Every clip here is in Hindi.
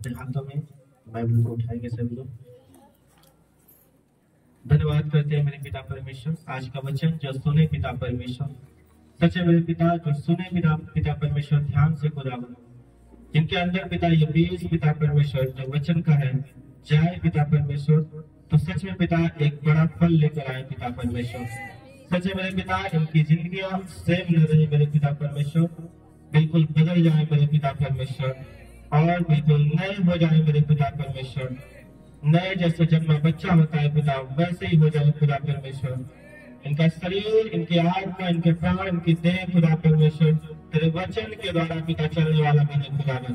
अपने हाथों में बाइबल को उठाएंगे सभी लोग। धन्यवाद करते हैं मेरे पिता परमेश्वर, आज का वचन जो सुने पिता परमेश्वर, सच्चे मेरे पिता जो सुने पिता परमेश्वर ध्यान से खुदावन, जिनके अंदर पिता ये बीज पिता परमेश्वर जो वचन का है जाए पिता परमेश्वर, तो सच में पिता एक बड़ा फल लेकर आए पिता परमेश्वर। सच्चे मेरे पिता इनकी जिंदगियां सेम न रहे मेरे पिता परमेश्वर, बिल्कुल बदल जाए मेरे पिता परमेश्वर और बिल्कुल नए हो जाए मेरे पिता परमेश्वर। नए जैसे जब मैं बच्चा होता है पिता वैसे ही हो जाए पिता परमेश्वर। इनका शरीर, इनकी आत्मा, इनके प्राण, इनकी देह खुदा परमेश्वर तेरे वचन के द्वारा पिता चलने वाला मैंने खुदावन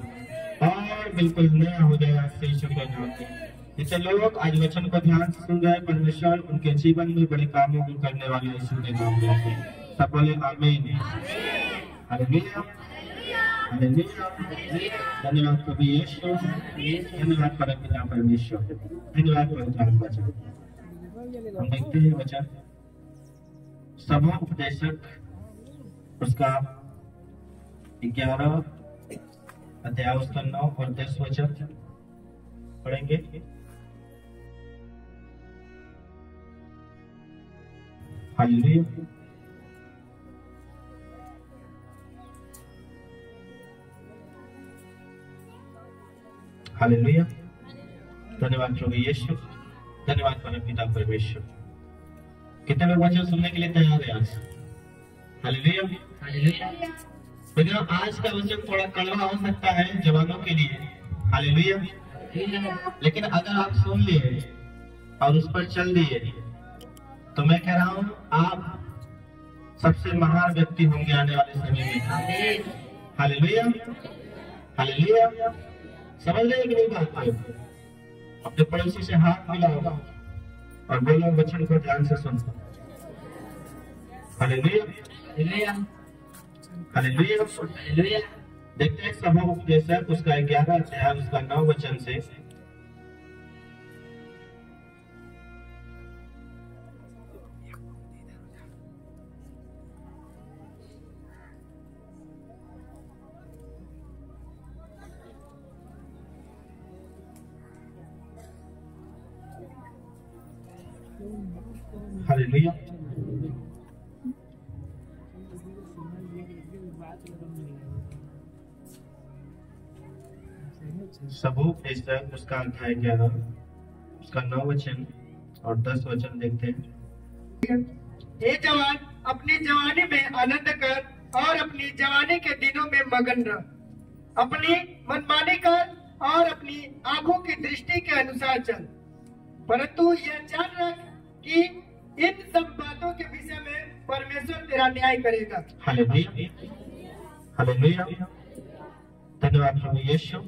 और बिल्कुल नया हो जाए यीशु के नाम में। जिसे लोग आज वचन को ध्यान से सुन रहे परमेश्वर उनके जीवन में बड़े कामों को करने वाले यीशु के नाम में सब बोले आमीन। Hallelujah hallelujah. धन्यवाद प्रभु यीशु, धन्यवाद परम पिता परमेश्वर, धन्यवाद पवित्र वचन। हम देखते हैं वचन सभोपदेशक उसका 11 अध्याय उसका 9 और 10 वचन पढ़ेंगे। Hallelujah hallelujah. धन्यवाद प्रभु यीशु, धन्यवाद परम पिता परमेश्वर। कितने लोग वचन सुनने के लिए तैयार है आज? Hallelujah hallelujah. लेकिन आज का वचन थोड़ा कड़वा हो सकता है जवानों के लिए, हालेलुया। लेकिन अगर आप सुन लिए और उस पर चल दिए तो मैं कह रहा हूं आप सबसे महान व्यक्ति होंगे आने वाले समय में। Hallelujah hallelujah. समझ रहे कि नहीं बात को? अपने पड़ोसी से हाथ मिलाओ और बोलो वचन को ध्यान से सुन। Hallelujah hallelujah hallelujah. देखते हैं सभोपदेशक उसका 11 अध्याय उसका 9 वचन से। हालेलुया। सभोपदेशक उसका अध्याय 11 उसका 9 वचन और 10 वचन देखते हैं। हे जवान, अपनी जवानी में आनंद कर और अपनी जवानी के दिनों में मगन रह, अपनी मनमानी कर और अपनी आंखों की दृष्टि के अनुसार चल, परंतु यह जान रख कि इन सब बातों के विषय में परमेश्वर तेरा न्याय करेगा। Hallelujah hallelujah. धन्यवाद प्रभु यीशु,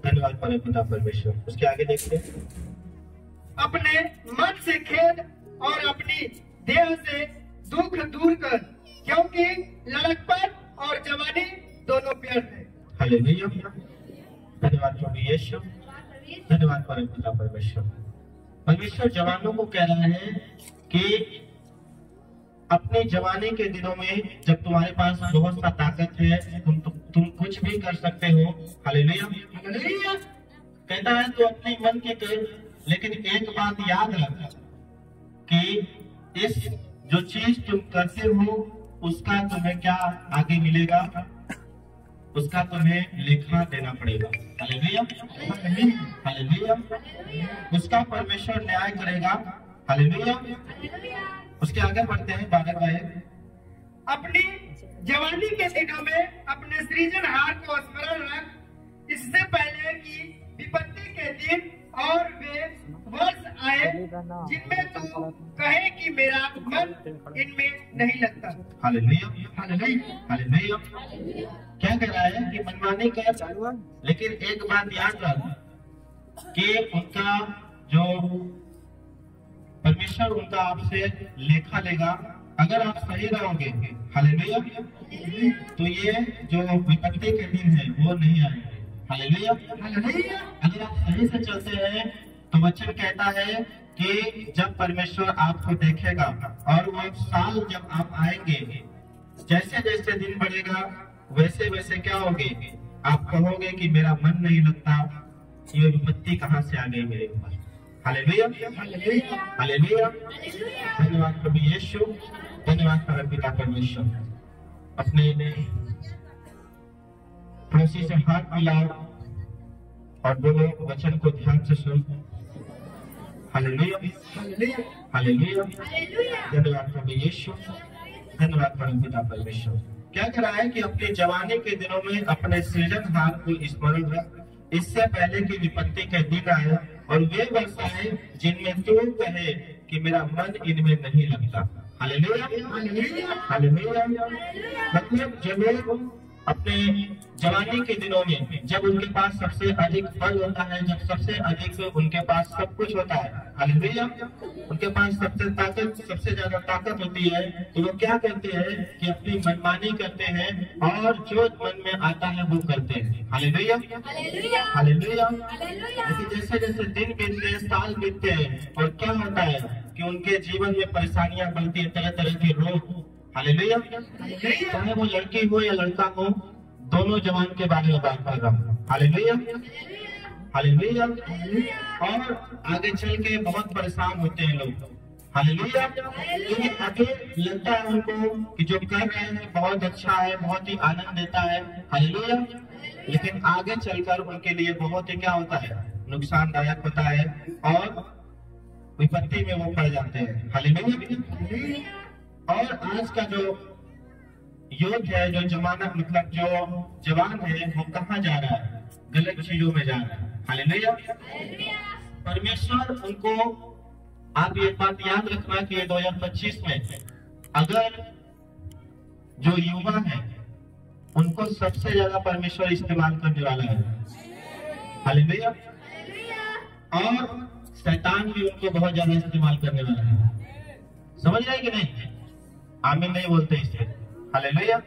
धन्यवाद परम पिता परमेश्वर। उसके आगे देखते हैं। अपने मन से खेद और अपनी देह से दुख दूर कर, क्योंकि लड़कपन और जवानी दोनों व्यर्थ है। हालेलुया। धन्यवाद प्रभु यीशु, धन्यवाद परम पिता परमेश्वर। परमेश्वर जवानों को कह रहा है कि अपने जवानी के दिनों में जब तुम्हारे पास बहुत सा ताकत है, तुम कुछ भी कर सकते हो। Hallelujah hallelujah. कहता है तो अपने मन की कर, लेकिन एक बात याद रख कि इस जो चीज तुम करते हो उसका तुम्हें क्या आगे मिलेगा, उसका तुम्हें लेखा देना पड़ेगा। Hallelujah hallelujah. उसका परमेश्वर न्याय करेगा। हालेलुया। उसके आगे बढ़ते हैं 12 आयत। अपनी जवानी के दिनों में अपने सृजनहार को स्मरण रख, इससे पहले कि विपत्ति के दिन और वे वर्ष आए जिनमें तू कहे कि मेरा मन इनमें नहीं लगता। Hallelujah hallelujah hallelujah. क्या कह रहा है कि मनमानी कर, लेकिन एक बात याद रख कि उनका जो परमेश्वर उनका आपसे लेखा लेगा अगर आप सही रहोगे। हालेलुया। तो ये जो विपत्ति के दिन है वो नहीं आएंगे। Hallelujah hallelujah. अगर आप सही से चलते हैं तो वचन कहता है कि जब परमेश्वर आपको देखेगा और वो साल जब आप आएंगे, जैसे जैसे दिन बढ़ेगा वैसे वैसे क्या होगे, आप कहोगे कि मेरा मन नहीं लगता, ये विपत्ति कहाँ से आ गई मेरे ऊपर। Hallelujah, hallelujah, hallelujah. धन्यवाद प्रभु यीशु, धन्यवाद परमपिता परमेश्वर। अपने पड़ोसी से हाथ मिलाओ और बोलो, वचन को ध्यान से सुन। Hallelujah, hallelujah, hallelujah. धन्यवाद प्रभु यीशु, धन्यवाद परमपिता परमेश्वर। क्या करा है कि अपनी जवानी के दिनों में अपने सृजनहार को स्मरण रख, इससे पहले की विपत्ति के दिन आए और वे वर्ष आए जिनमें तू कहे कि मेरा मन इनमें नहीं लगता। Hallelujah, hallelujah. मतलब जब लोग अपने जवानी के दिनों में, जब उनके पास सबसे अधिक फल होता है, जब सबसे अधिक उनके पास सब कुछ होता है, हालेलुया, उनके पास सबसे ज्यादा ताकत होती है, तो वो क्या करते हैं कि अपनी मनमानी करते हैं और जो मन में आता है वो करते हैं। Hallelujah, hallelujah. लेकिन जैसे जैसे दिन बीतते हैं, साल बीतते हैं, और क्या होता है कि उनके जीवन में परेशानियां बनती है, तरह तरह के रोग। हालेलुया, चाहे वो लड़की हो या लड़का हो, दोनों जवान के बारे में बात कर रहा हूँ। Hallelujah, hallelujah. और आगे चल के बहुत परेशान होते हैं लोग। हालेलुया, क्योंकि आगे लगता है उनको कि जो कर रहे हैं बहुत अच्छा है, बहुत ही आनंद देता है। हालेलुया, लेकिन आगे चलकर उनके लिए बहुत ही क्या होता है, नुकसानदायक होता है और विपत्ति में वो पड़ जाते हैं। हालेलुया। और आज का जो युग है, जो जमाना, मतलब जो जवान है, वो कहाँ जा रहा है? गलत चीजों में जा रहा है। हालेलुया। परमेश्वर उनको, आप ये बात याद रखना कि 2025 में अगर जो युवा है उनको सबसे ज्यादा परमेश्वर इस्तेमाल करने वाला है। हालेलुया। और शैतान भी उनको बहुत ज्यादा इस्तेमाल करने वाला है। समझ रहे कि नहीं? आमीन नहीं बोलते इसे। हालेलुया।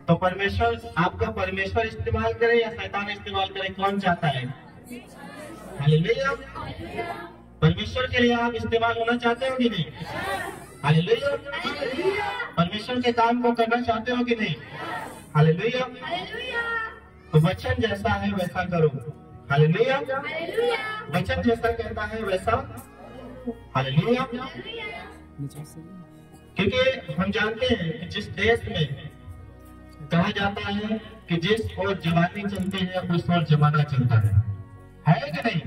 तो परमेश्वर, आपका परमेश्वर इस्तेमाल करे या शैतान इस्तेमाल करे, कौन चाहता है? हालेलुया। परमेश्वर के लिए आप इस्तेमाल होना चाहते हो कि नहीं? हालेलुया। परमेश्वर के काम को करना चाहते हो कि नहीं? हालेलुया। तो वचन जैसा है वैसा करो। हालेलुया। वचन जैसा कहता है वैसा। हालेलुया। क्योंकि हम जानते हैं कि जिस देश में कहा जाता है कि जिस ओर जवानी चलती है उस ओर जमाना चलता है कि नहीं?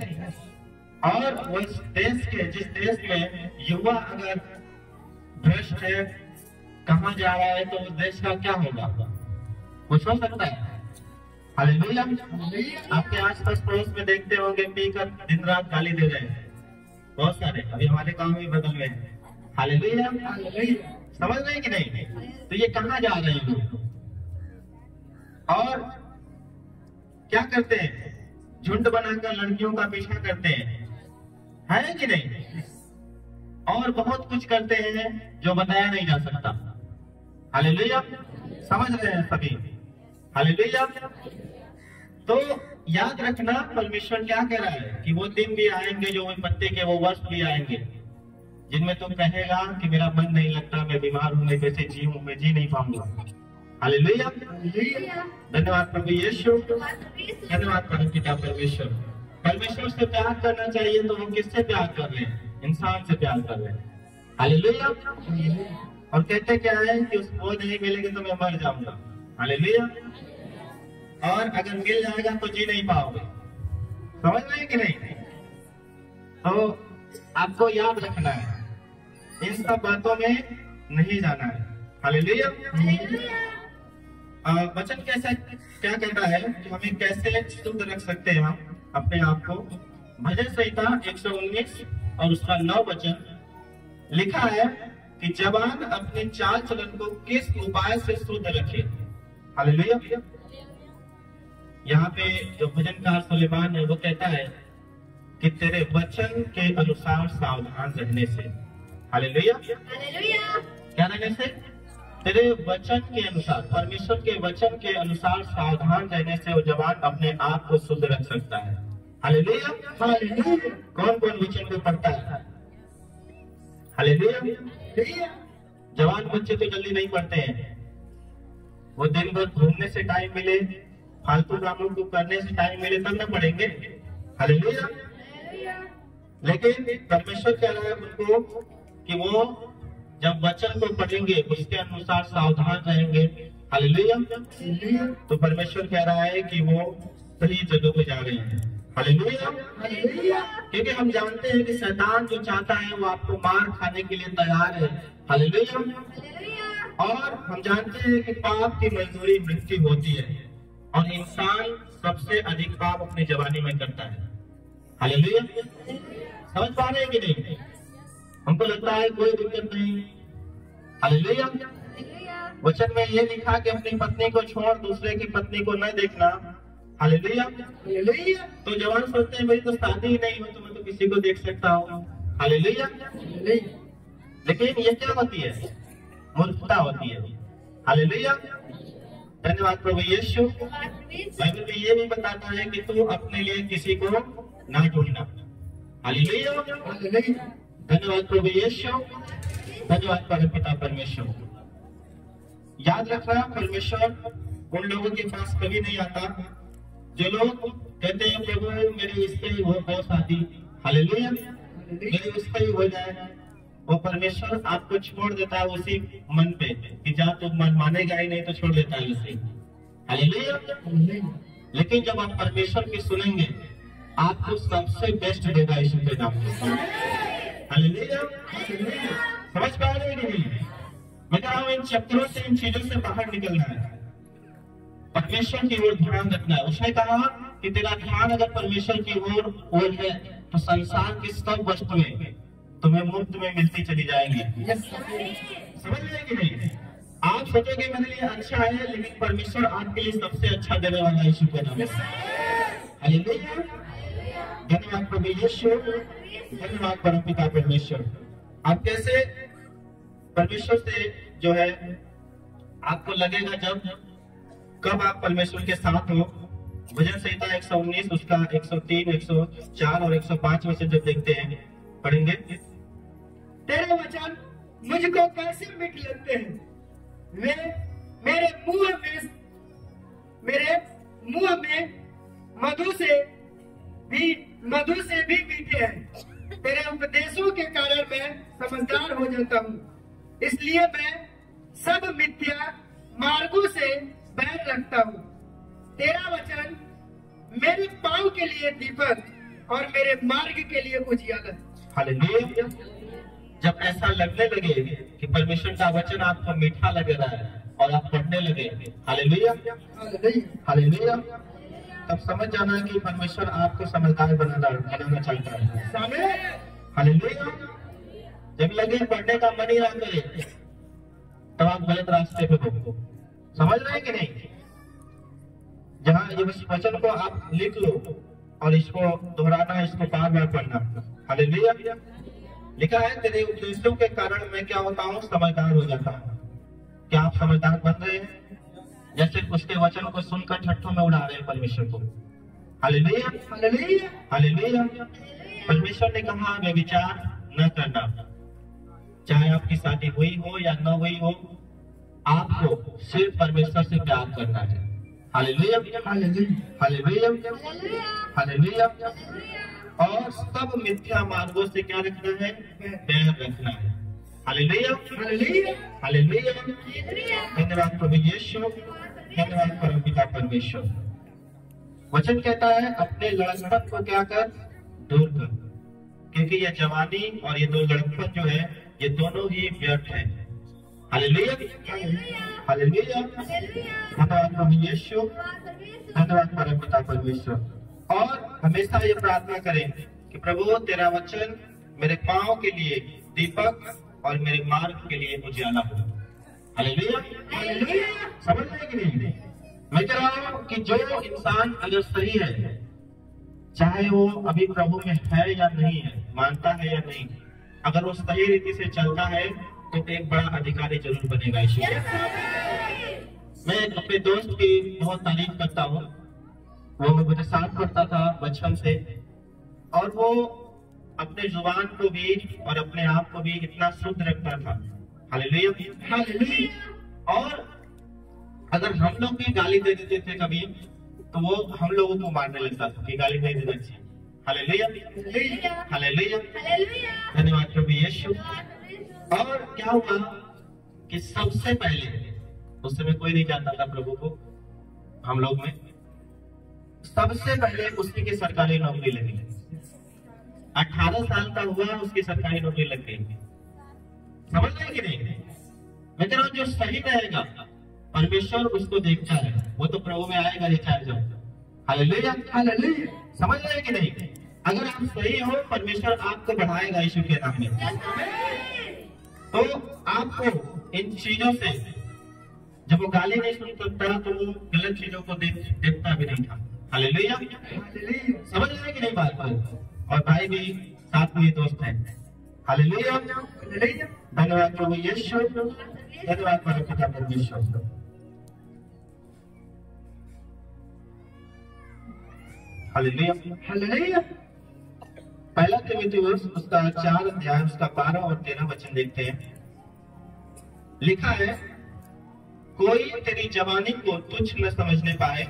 और उस देश के, जिस देश में युवा अगर भ्रष्ट है, कहाँ जा रहा है, तो उस देश का क्या होगा? कुछ हो सकता है। हालेलुया। आपके आसपास पड़ोस में देखते होंगे पीकर दिन रात गाली दे रहे हैं बहुत सारे, अभी हमारे गांव में बदल गए हैं। हालेलुया। समझ रहे कि नहीं? तो ये कहाँ जा रहे हैं लोग? और क्या करते हैं? झुंड बनाकर लड़कियों का पीछा करते हैं, है कि नहीं? और बहुत कुछ करते हैं जो बताया नहीं जा सकता। हालेलुया। समझ रहे हैं सभी? हालेलुया। तो याद रखना, परमेश्वर क्या कह रहा है कि वो दिन भी आएंगे, जो विपत्ति के वो वर्ष भी आएंगे, जिनमें तुम कहेगा कि मेरा मन नहीं लगता, मैं बीमार हूं, मैं कैसे जीऊं, मैं जी नहीं पाऊंगा। हालेलुया। धन्यवाद प्रभु यीशु, धन्यवाद परमपिता परमेश्वर। परमेश्वर से प्यार करना चाहिए तो वो किससे प्यार कर रहे हैं? इंसान से प्यार कर रहे हैं। हालेलुया। और कहते क्या है कि उसको नहीं मिलेगी तो मैं मर जाऊंगा। हालेलुया। और अगर मिल जाएगा तो जी नहीं पाओगे। समझ रहे कि नहीं? तो आपको याद रखना है, इन सब बातों में नहीं जाना है। हालेलुया। वचन कैसा क्या कहता है कि हमें कैसे शुद्ध रख सकते हैं हम अपने आप को? भजन संहिता 119 और उसका 9 वचन लिखा है कि जवान अपने चाल चलन को किस उपाय से शुद्ध रखे। हालेलुया। यहाँ पे जो भजनकार सुलेमान है वो कहता है कि तेरे वचन के अनुसार सावधान रहने से। हालेलुया। क्या रहने से? तेरे वचन के अनुसार, परमेश्वर के वचन के अनुसार सावधान रहने से वो जवान अपने आप को शुद्ध रख सकता है। हालेलुया। कौन कौन वचन को पढ़ता है? हालेलुया। जवान बच्चे तो जल्दी नहीं पढ़ते हैं, वो दिन भर घूमने से टाइम मिले, फालतू कामों को करने से टाइम मिले तब ना पढ़ेंगे। हालेलुया। लेकिन परमेश्वर कह रहा है उनको कि वो जब वचन को पढ़ेंगे उसके अनुसार सावधान रहेंगे। हालेलुया। तो परमेश्वर कह रहा है कि वो सही जगह पे जा रहे हैं। हालेलुया। क्योंकि हम जानते हैं कि शैतान जो चाहता है वो आपको मार खाने के लिए तैयार है। हालेलुया। और हम जानते हैं कि पाप की मजदूरी मृत्यु होती है और इंसान सबसे अधिक पाप अपनी जवानी में करता है। हालेलुया। समझ पा रहे हैं कि नहीं? हमको लगता है कोई दिक्कत नहीं। हालेलुया। वचन में ये लिखा कि अपनी पत्नी को छोड़ दूसरे की पत्नी को न देखना। हालेलुया। तो जवान सोचते हैं मेरी तो शादी ही नहीं हो तो मैं तो किसी को देख सकता हूँ। हालेलुया। लेकिन ये क्या होती है? मूर्खता होती है। हालेलुया। धन्यवाद प्रभु यीशु। बाइबल में ये भी बताता है कि तू अपने लिए किसी को ना ढूंढना। हालेलुया। धन्यवाद प्रभु यीशु। धन्यवाद परमपिता परमेश्वर। याद रखना परमेश्वर उन लोगों के पास कभी नहीं आता जो लोग कहते हैं प्रभु मेरी इससे ही हो शादी। हालेलुया। मेरी उससे ही हो जाए। वो परमेश्वर आपको छोड़ देता है उसी मन पे कि जा तू मन मानेगा ही नहीं तो छोड़ देता है उसे। हालेलुया। लेकिन जब आप परमेश्वर की सुनेंगे आपको सबसे बेस्ट देगा यीशु के नाम से। हालेलुया। समझ पा रहे हैं नहीं? मैं कह रहा हूं इन चक्रों से इन चीजों से बाहर निकलना है। परमेश्वर की ओर ध्यान रखना है। उसने कहा कि तेरा ध्यान अगर परमेश्वर की ओर है तो संसार की सब वस्तुएं तुम्हें मुफ्त में मिलती चली जाएंगी। समझ रहे कि नहीं? आप सोचोगे मेरे लिए अच्छा है लेकिन परमेश्वर आपके लिए सबसे अच्छा देने वाला यीशु का नाम है। हालेलुया। धन्यवाद प्रभु यीशु। धन्यवाद परमपिता परमेश्वर। आप कैसे परमेश्वर से जो है आपको लगेगा जब कब आप परमेश्वर के साथ हो। भजन संहिता 119 उसका 103, 104 और 105 में से जब देखते हैं पढ़ेंगे। तेरे वचन मुझको कैसे मीठ लगते हैं, वे मेरे मुंह में मधु से भी मीठे हैं। तेरे उपदेशों के कारण मैं समझदार हो जाता हूँ, इसलिए मैं सब मिथ्या मार्गों से बैर रखता हूँ। तेरा वचन मेरे पांव के लिए दीपक और मेरे मार्ग के लिए उजियाला है। हालेलुया। जब ऐसा लगने लगे कि परमेश्वर का वचन आपको मीठा लग रहा है और आप पढ़ने लगे, हालेलुया हालेलुया, तब समझ जाना कि परमेश्वर आपको समझदार बनाना चाहता है। हालेलुया। जब लगे पढ़ने का मन ही ना करे तब आप गलत रास्ते पे हो। समझ रहे हैं कि नहीं? जहाँ इस वचन को आप लिख लो और इसको दोहराना, इसको बार बार पढ़ना। हालेलुया। लिखा है तेरे उपदेशों के कारण मैं क्या होता हूँ, समझदार हो जाता हूँ। क्या आप समझदार बन रहे हैं? जैसे उसके वचन को सुनकर ठट्ठों में उड़ा रहे हैं परमेश्वर को। Hallelujah hallelujah hallelujah. परमेश्वर ने कहा व्यभिचार न करना, चाहे आपकी शादी हुई हो या न हुई हो, आपको सिर्फ परमेश्वर से प्यार करना है। Hallelujah hallelujah hallelujah. और सब मिथ्या मार्गों से क्या रखना है? बैर रखना है। Hallelujah hallelujah. धन्यवाद प्रभु यीशु। धन्यवाद परमपिता परमेश्वर। वचन कहता है अपने लड़कपन को क्या कर, दूर कर, क्योंकि ये जवानी और ये दो लड़कपन जो है ये दोनों ही व्यर्थ है। Hallelujah hallelujah. धन्यवाद प्रभु यीशु। धन्यवाद परमपिता परमेश्वर। और हमेशा ये प्रार्थना करें कि प्रभु तेरा वचन मेरे पांव के लिए दीपक और मेरे मार्ग के लिए उजियाला हो। Hallelujah hallelujah. समझ रहे कि नहीं? मैं कह रहा हूं कि जो इंसान अगर सही है, चाहे वो अभी प्रभु में है या नहीं है, मानता है या नहीं, अगर वो सही रीति से चलता है तो एक बड़ा अधिकारी जरूर बनेगा यीशु। मैं अपने दोस्त की बहुत तारीफ करता हूँ। वो मेरे साथ पढ़ता था बचपन से और वो अपने जुबान को भी और अपने आप को भी इतना शुद्ध रखता था। Hallelujah hallelujah. और अगर हम लोग भी गाली दे देते थे कभी तो वो हम लोगों को मारने लगता था कि गाली नहीं देना चाहिए। हालेलुया, हालेलुया, धन्यवाद प्रभु यीशु। और क्या हुआ कि सबसे पहले, उस समय कोई नहीं जानता था प्रभु को, हम लोग में सबसे पहले उसी की सरकारी नौकरी लगी। 18 साल का हुआ, उसकी सरकारी नौकरी लग गई। समझ रहे कि नहीं? मैं कह रहा हूं जो सही रहेगा परमेश्वर उसको देखता है, वो तो प्रभु में आएगा रिचार्ज जाओ। Hallelujah, hallelujah. समझ रहे कि नहीं? अगर आप सही हो परमेश्वर आपको बढ़ाएगा यीशु के नाम में। तो आपको इन चीजों से, जब वो गाली नहीं सुन सकता तो वो गलत चीजों को देखता भी नहीं था। हालेलुया, समझ रहे कि नहीं बात को? और भाई भी साथ में दोस्त हैं। हालेलुया, धन्यवाद प्रभु यीशु, धन्यवाद परम पिता परमेश्वर। Hallelujah, hallelujah. पहला तीमुथियुस उसका 4 अध्याय उसका 12 और 13 वचन देखते हैं। लिखा है, कोई तेरी जवानी को तुच्छ न समझने पाए,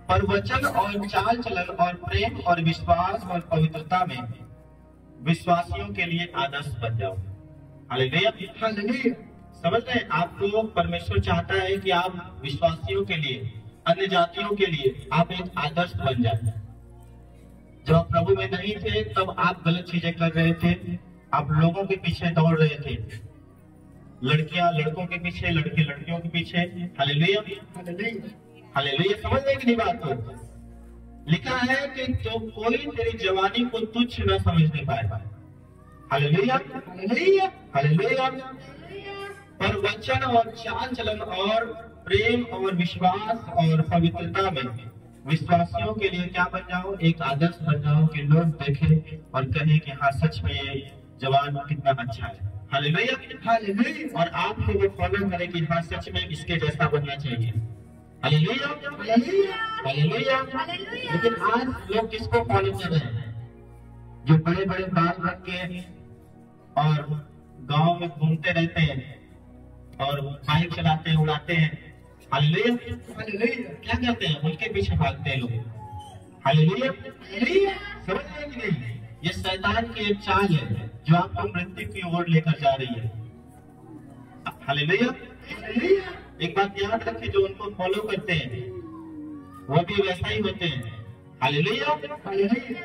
पर वचन और चाल चलन और प्रेम और विश्वास और पवित्रता में विश्वासियों के लिए आदर्श बन जाओ। Hallelujah, hallelujah. समझ रहे? आपको परमेश्वर चाहता है कि आप विश्वासियों के लिए, अन्य जातियों के लिए आप एक आदर्श बन जाए। जब आप प्रभु में नहीं थे तब आप गलत चीजें कर रहे थे, आप लोगों के पीछे दौड़ रहे थे, लड़कियां लड़कों के पीछे, लड़के लड़कियों के पीछे। Hallelujah, hallelujah. समझ रहे कि नहीं बात को? लिखा है कि तो कोई तेरी जवानी को तुच्छ न समझने पाएगा। Hallelujah, hallelujah, hallelujah. पर वचन और चाल चलन और प्रेम और विश्वास और पवित्रता में विश्वासियों के लिए क्या बन जाओ? एक आदर्श बन जाओ कि लोग देखें और कहें कि हाँ सच में ये जवान कितना अच्छा है। Hallelujah, hallelujah. और आपको वो फॉलो करें कि हाँ सच में इसके जैसा बनना चाहिए। Hallelujah, hallelujah, hallelujah. लेकिन आज लोग किसको फॉलो कर रहे हैं? जो बड़े बड़े बाल रख के और गांव में घूमते रहते हैं और बाइक चलाते हैं, उड़ाते हैं। Hallelujah, hallelujah. क्या करते हैं? उनके पीछे भागते हैं लोग। Hallelujah, hallelujah. समझ रहे हैं कि नहीं? ये शैतान की एक चाल है जो आपको मृत्यु की ओर लेकर जा रही है। Hallelujah, hallelujah. एक बात याद रखें, जो उनको फॉलो करते हैं वो भी वैसा ही होते हैं। Hallelujah, hallelujah.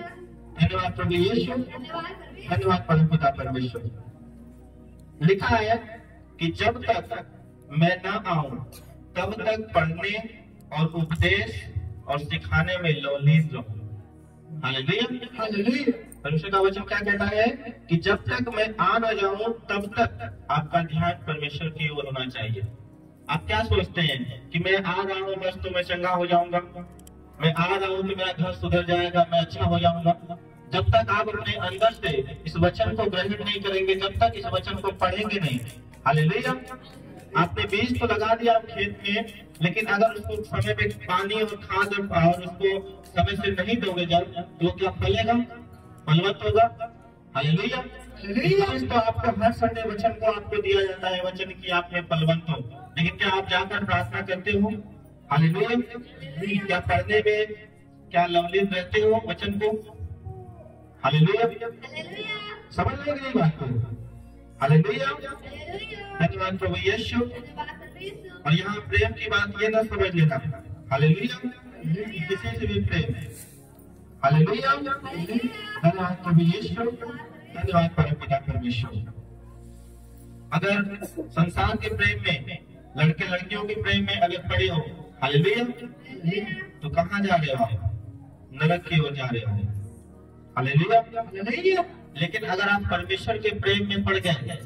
धन्यवाद प्रभु यीशु, धन्यवाद परम पिता परमेश्वर। लिखा है कि जब तक मैं न आऊं तब तक पढ़ने और उपदेश और सिखाने में लवलीन रहूं। Hallelujah, hallelujah. परमेश्वर का वचन क्या कहता है कि जब तक मैं आ न जाऊं तब तक आपका ध्यान परमेश्वर की ओर होना चाहिए। आप क्या सोचते हैं कि मैं आ रहा हूं बस तो मैं चंगा हो जाऊंगा, मैं आ रहा हूं तो मेरा घर सुधर जाएगा, मैं अच्छा हो जाऊंगा। जब तक आप अपने अंदर से इस वचन को ग्रहण नहीं करेंगे, जब तक इस वचन को पढ़ेंगे नहीं। हालेलुया। आपने बीज तो लगा दिया आप खेत में, लेकिन अगर उसको समय पे पानी और खाद और उसको समय से नहीं दोगे जब, तो क्या फलेगा? फलवत होगा। Hallelujah, hallelujah. तो आपको हर संडे वचन को आपको दिया जाता है, वचन की आपने फलवंत हो, लेकिन क्या आप जाकर प्रार्थना करते हो? हालेलुया। क्या पढ़ने में क्या लवलीन रहते हो वचन को? हालेलुया, समझ रहे नहीं बात को? हालेलुया, धन्यवाद प्रभु यीशु। और यहाँ प्रेम की बात ये ना समझ लेना। हालेलुया, किसी से भी प्रेम। हालेलुया, धन्यवाद प्रभु यीशु, धन्यवाद परम पिता परमेश्वर। अगर संसार के प्रेम में, लड़के लड़कियों के प्रेम में अगर पड़े हो, हालेलुया, तो कहाँ जा रहे हो? नरक की ओर जा रहे हो। Hallelujah, hallelujah. लेकिन अगर आप परमेश्वर के प्रेम में पड़ गए,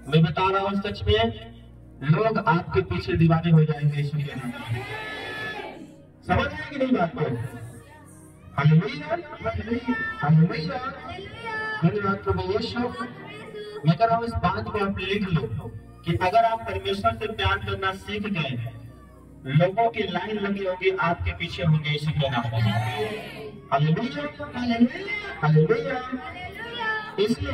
मैं बता रहा हूँ सच में लोग आपके पीछे दीवाने हो जाएंगे यीशु के नाम में। समझ रहे कि नहीं बात को? हालेलुया, हालेलुया, धन्यवाद प्रभु यीशु। मैं कह रहा हूँ इस बात को आप लिख लो कि अगर आप परमेश्वर से प्यार करना सीख गए, लोगों की लाइन लगी होगी, आपके पीछे होंगे यीशु के नाम में। Hallelujah, hallelujah. इसलिए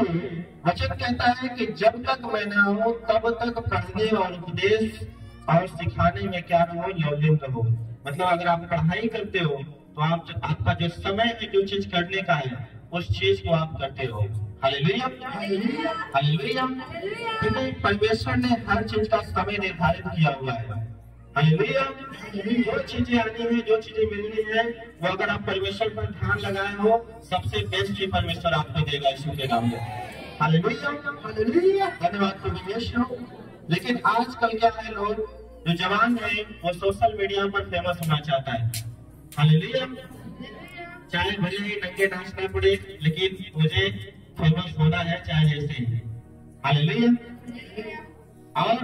वचन कहता है कि जब तक मैं ना हूं तब तक पढ़ने और उपदेश और सिखाने में क्या रहो? लवलीन रहो। मतलब अगर आप पढ़ाई करते हो तो आपका जो समय है जो चीज करने का है उस चीज को आप करते हो। Hallelujah hallelujah. क्योंकि परमेश्वर ने हर चीज का समय निर्धारित किया हुआ है। हालेलुया। जो चीजें आनी है, जो चीजें मिलनी है, वो अगर आप परमेश्वर पर ध्यान लगाए हो, सबसे बेस्ट ही परमेश्वर आपको देगा यीशु के नाम में। Hallelujah hallelujah. धन्यवाद प्रभु यीशु। लेकिन आजकल क्या है, लोग जो जवान है वो सोशल मीडिया पर फेमस होना चाहता है। हालेलुया। चाहे भले ही नंगे नाचना पड़े, लेकिन मुझे फेमस होना है चाहे जैसे ही। हालेलुया। और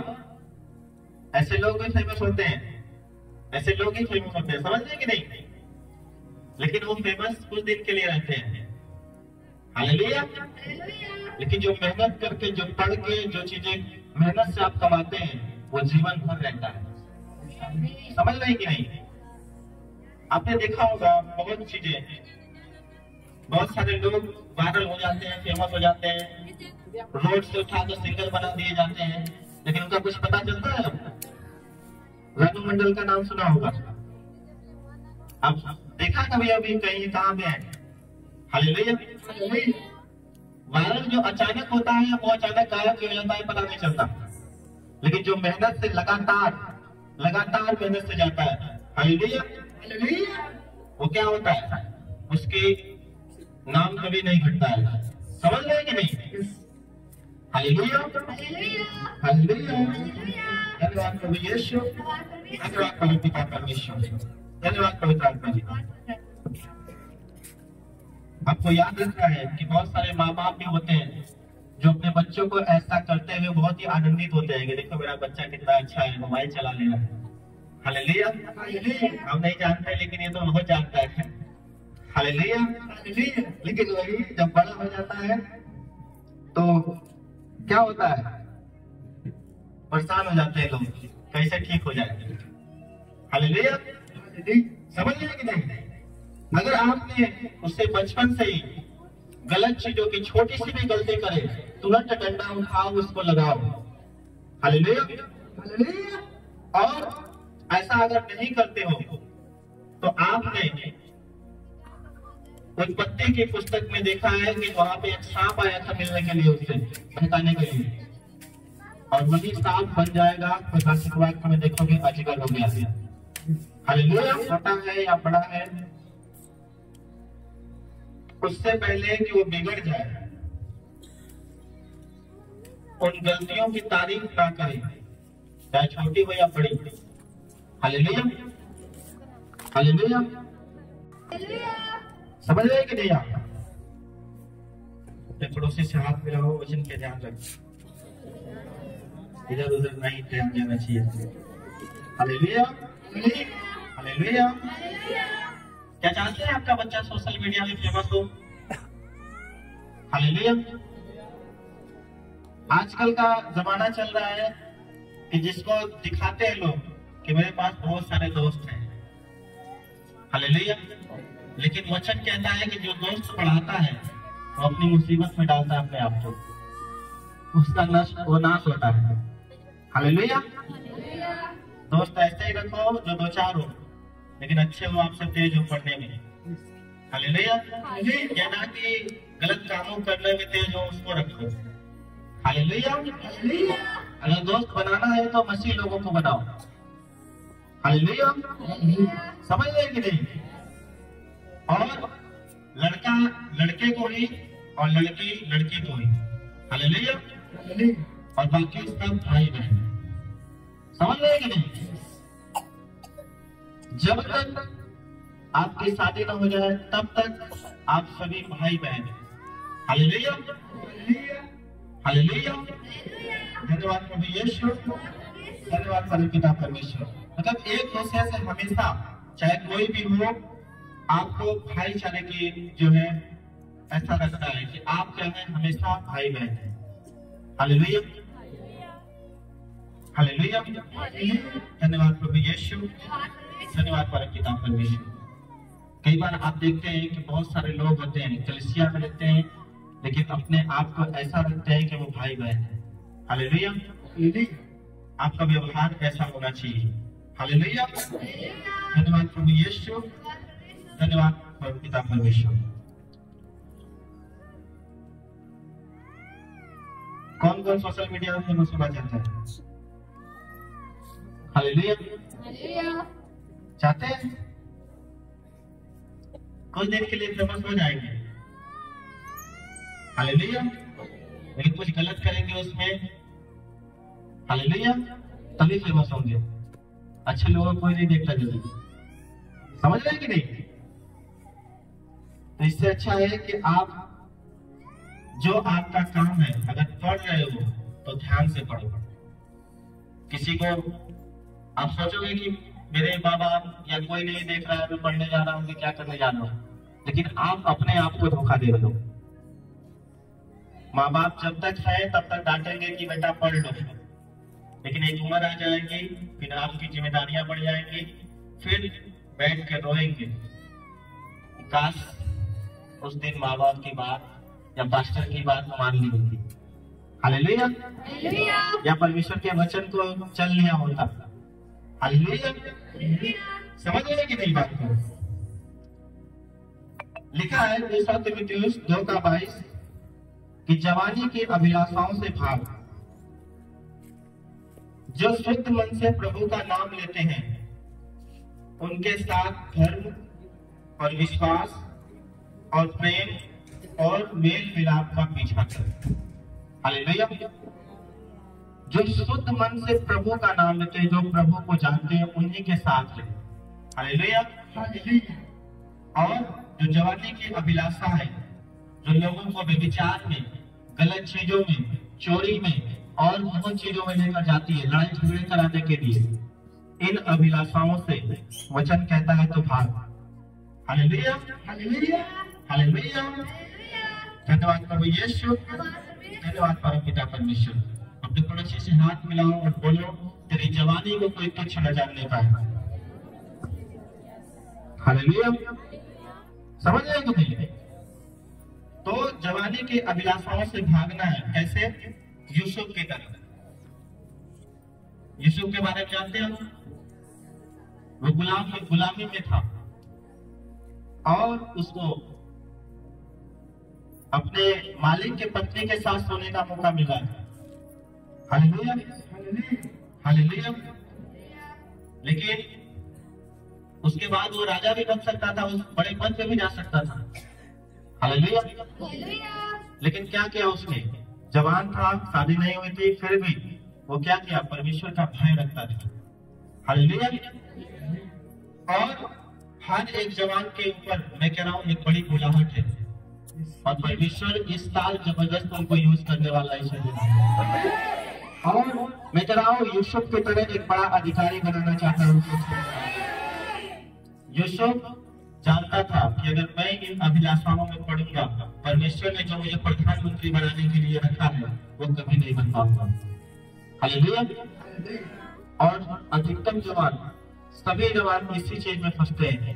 ऐसे लोग भी फेमस होते हैं, ऐसे लोग ही फेमस होते हैं, समझ रहे कि नहीं? लेकिन वो फेमस कुछ दिन के लिए रहते हैं। हालेलुया। लेकिन जो मेहनत करके, जो पढ़ के, जो चीजें मेहनत से आप कमाते हैं, वो जीवन भर रहता है। समझ रहे कि नहीं? आपने देखा होगा बहुत चीजें, बहुत सारे लोग वायरल हो जाते हैं, फेमस हो जाते हैं, रोड से उठा कर सिंगर बना दिए जाते हैं, लेकिन उनका कुछ पता चलता है? रानू मंडल का नाम सुना होगा, आप देखा कभी अभी कहीं कहाँ पे है? हालेलुया। वायरल जो अचानक होता है वो अचानक गायब हो जाता है, पता नहीं चलता। लेकिन जो मेहनत से लगातार मेहनत से जाता है, हालेलुया, वो क्या होता है, उसके नाम कभी नहीं घटता है। समझ रहे कि नहीं? Hallelujah hallelujah. धन्यवाद प्रभु यीशु, धन्यवाद प्रभु पिता परमेश्वर, धन्यवाद पवित्र आत्मा जी। आपको याद रखना है कि बहुत सारे माँ बाप भी होते हैं जो अपने बच्चों को ऐसा करते हुए बहुत ही आनंदित होते हैं कि देखो मेरा बच्चा कितना अच्छा है, मोबाइल चला ले रहा है। हालेलुया। हम नहीं जानते, लेकिन ये तो बहुत जानता है। हालेलुया। लेकिन वही जब बड़ा हो जाता है तो क्या होता है, परेशान हो जाते हैं लोग, कैसे ठीक हो जाए। हालेलुया। समझ रहे कि नहीं? अगर आपने उससे बचपन से ही गलत चीजों की छोटी सी भी गलती करे, तुरंत डंडा उठाओ, उसको लगाओ। हालेलुया। और ऐसा अगर नहीं करते हो तो आपने उत्पत्ति की पुस्तक में देखा है कि वहां पे एक सांप आया था मिलने के लिए, उससे भटकाने के लिए, और वही सांप बन जाएगा। प्रकाशित वाक्य में देखोगे अजगर हो गया। हालेलुया। छोटा है या बड़ा है, उससे पहले कि वो बिगड़ जाए, उन गलतियों की तारीफ ना करें, चाहे छोटी हो या बड़ी। Hallelujah hallelujah. समझ रहे कि नहीं? आप पड़ोसी से हाथ मिलाओ, वचन के ध्यान रखें, इधर उधर नहीं ध्यान देना चाहिए। Hallelujah hallelujah. क्या चाहते हैं आपका बच्चा सोशल मीडिया में फेमस हो? हालेलुया। आजकल का जमाना चल रहा है कि जिसको दिखाते हैं लोग कि मेरे पास बहुत सारे दोस्त हैं। हालेलुया। लेकिन वचन कहता है कि जो दोस्त बढ़ाता है वो अपनी मुसीबत में डालता है अपने आप को, उसका नाश होता है। हालेलुया। दोस्त ऐसे ही रखो जो दो चार हो, लेकिन अच्छे हो, आपसे तेज हो पढ़ने में। हालेलुया। या ना कि गलत कामों करने में तेज हो, उसको रखो। हालेलुया। अगर दोस्त बनाना है तो मसीह लोगों को बनाओ। हालेलुया। समझ रहे कि नहीं? और लड़का लड़के को ही और लड़की लड़की को ही। हालेलुया। और बाकी सब भाई बहन। समझ रहे कि नहीं? जब तक आपकी शादी न हो जाए तब तक आप सभी भाई बहन। Hallelujah hallelujah. धन्यवाद प्रभु यीशु, धन्यवाद प्रभु पिता परमेश्वर। मतलब एक दूसरे से हमेशा, चाहे कोई भी हो, आपको भाईचारे की जो है ऐसा रखना है कि आप क्या है, हमेशा भाई बहन है। Hallelujah hallelujah. धन्यवाद प्रभु यीशु, धन्यवाद परम पिता परमेश्वर। कई बार आप देखते हैं कि बहुत सारे लोग होते हैं, कलीसिया में रहते हैं, लेकिन अपने आप को ऐसा रखते हैं कि वो भाई बहन है। हालेलुया। आपका व्यवहार ऐसा होना चाहिए। हालेलुया। धन्यवाद प्रभु यीशु, धन्यवाद पिता परमेश्वर। कौन कौन सोशल मीडिया में फेमस होना चाहता है? हालेलुया। चाहते हैं कुछ दिन के लिए फेमस हो जाएंगे? हालेलुया। लेकिन कुछ गलत करेंगे उसमें, हालेलुया, तभी फेमस होंगे। अच्छे लोगों को कोई नहीं देखता जल्दी, समझ रहे हैं कि नहीं? तो इससे अच्छा है कि आप जो आपका काम है, अगर पढ़ रहे हो तो ध्यान से पढ़ो। किसी को आप सोचोगे कि मेरे माँ बाप या कोई नहीं देख रहा है, मैं पढ़ने जा रहा हूँ कि क्या करने जा रहा हूँ, लेकिन आप अपने आप को धोखा दे रहे हो। माँ बाप जब तक है तब तक डांटेंगे कि बेटा पढ़ लो, लेकिन एक उम्र आ जाएगी, फिर आपकी जिम्मेदारियां बढ़ जाएंगी, फिर बैठ के रोएंगे। काश उस दिन माँ बाप की बात या पास्टर की बात मान ली होती, हालेलुया, या परमेश्वर के वचन को चल लिया होता, हालेलुया। समझ रहे कि नहीं बात को? लिखा है 2 तीमुथियुस 2:22 कि जवानी की अभिलाषाओं से भाग, जो शुद्ध मन से प्रभु का नाम लेते हैं उनके साथ धर्म और विश्वास और प्रेम और मेल मिलाप का पीछा कर। हालेलुया। जो शुद्ध मन से प्रभु का नाम लेते हैं, जो प्रभु को जानते हैं, उन्हीं के साथ है। हालेलुया। और जो जवानी की अभिलाषा है, जो लोगों को व्यभिचार में, गलत चीजों में, चोरी में और बहुत चीजों में लेकर जाती है, लड़ाई झगड़े कराने के लिए, इन अभिलाषाओं से वचन कहता है तो भाग। Hallelujah, hallelujah, hallelujah. धन्यवाद प्रभु यीशु, धन्यवाद परम पिता परमेश्वर। अपने पड़ोसी से हाथ मिलाओ और बोलो, तेरी जवानी को कोई तुच्छ न जानने पाए। हालेलुया। समझ रहे हो नहीं? तो जवानी की अभिलाषाओं से भागना है। कैसे? यूसुफ की तरह। यूसुफ के बारे में जानते हो? वो गुलामी में था और उसको अपने मालिक के पत्नी के साथ सोने का मौका मिला। Hallelujah, hallelujah. लेकिन उसके बाद वो राजा भी बन सकता था, उस बड़े पद पे भी जा सकता था। हालेलुया। लेकिन क्या किया उसने? जवान था, शादी नहीं हुई थी, फिर भी वो क्या किया? परमेश्वर का भय रखता था। हालेलुया। और हर एक जवान के ऊपर मैं कह रहा हूँ एक बड़ी बुलाहट है, और परमेश्वर इस साल जबरदस्त उनको यूज करने वाला है। और मैं कह रहा हूँ यूसुफ की तरह एक बड़ा अधिकारी बनाना चाहता हूँ। यूसुफ जानता था कि अगर मैं इन अभिलाषाओं में पड़ूंगा, परमेश्वर ने जो मुझे प्रधानमंत्री बनाने के लिए रखा है वो कभी नहीं बन पाऊंगा। हालेलुया। और अधिकतम जवान, सभी जवान इसी चीज में फंसते हैं।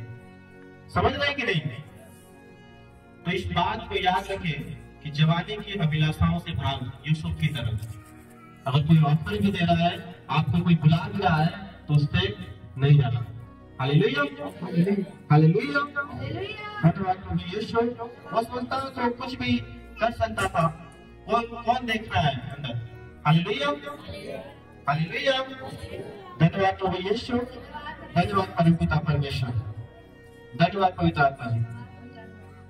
समझ रहे कि नहीं? तो इस बात को याद रखें कि जवानी की अभिलाषाओं से भाग, यूसुफ की तरफ। अगर कोई ऑफर भी दे रहा है, आपको कोई बुला भी रहा है, तो उससे नहीं जाना। हालेलुया, हालेलुया, धन्यवाद प्रभु यीशु। वो सोचता है तो कुछ भी कर सकता था। कौन देख रहा है अंदर? Hallelujah, hallelujah. धन्यवाद प्रभु यीशु, धन्यवाद परम पिता परमेश्वर, धन्यवाद पवित्र आत्मा जी,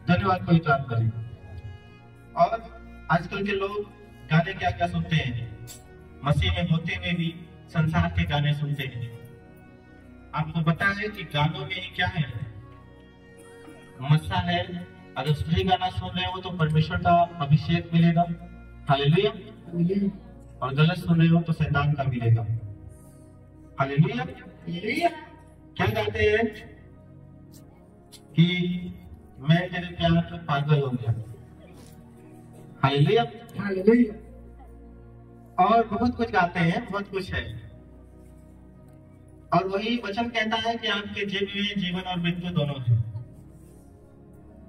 धन्यवाद पवित्र आत्मा जी। और आजकल के लोग गाने क्या क्या सुनते हैं? मसीह में होते हुए भी संसार के गाने सुनते हैं। आपको पता है कि गानों में क्या है? मसा है। अगर सही गाना सुन रहे हो तो परमेश्वर का अभिषेक मिलेगा। हालेलुया। और गलत सुन रहे हो तो शैतान का मिलेगा। हालेलुया। क्या कहते हैं कि मैं तेरे प्यार में पागल हो गया। Hallelujah, hallelujah. और बहुत कुछ गाते हैं, बहुत कुछ है। और वही वचन कहता है कि आपके जेब में जीवन और मृत्यु दोनों है,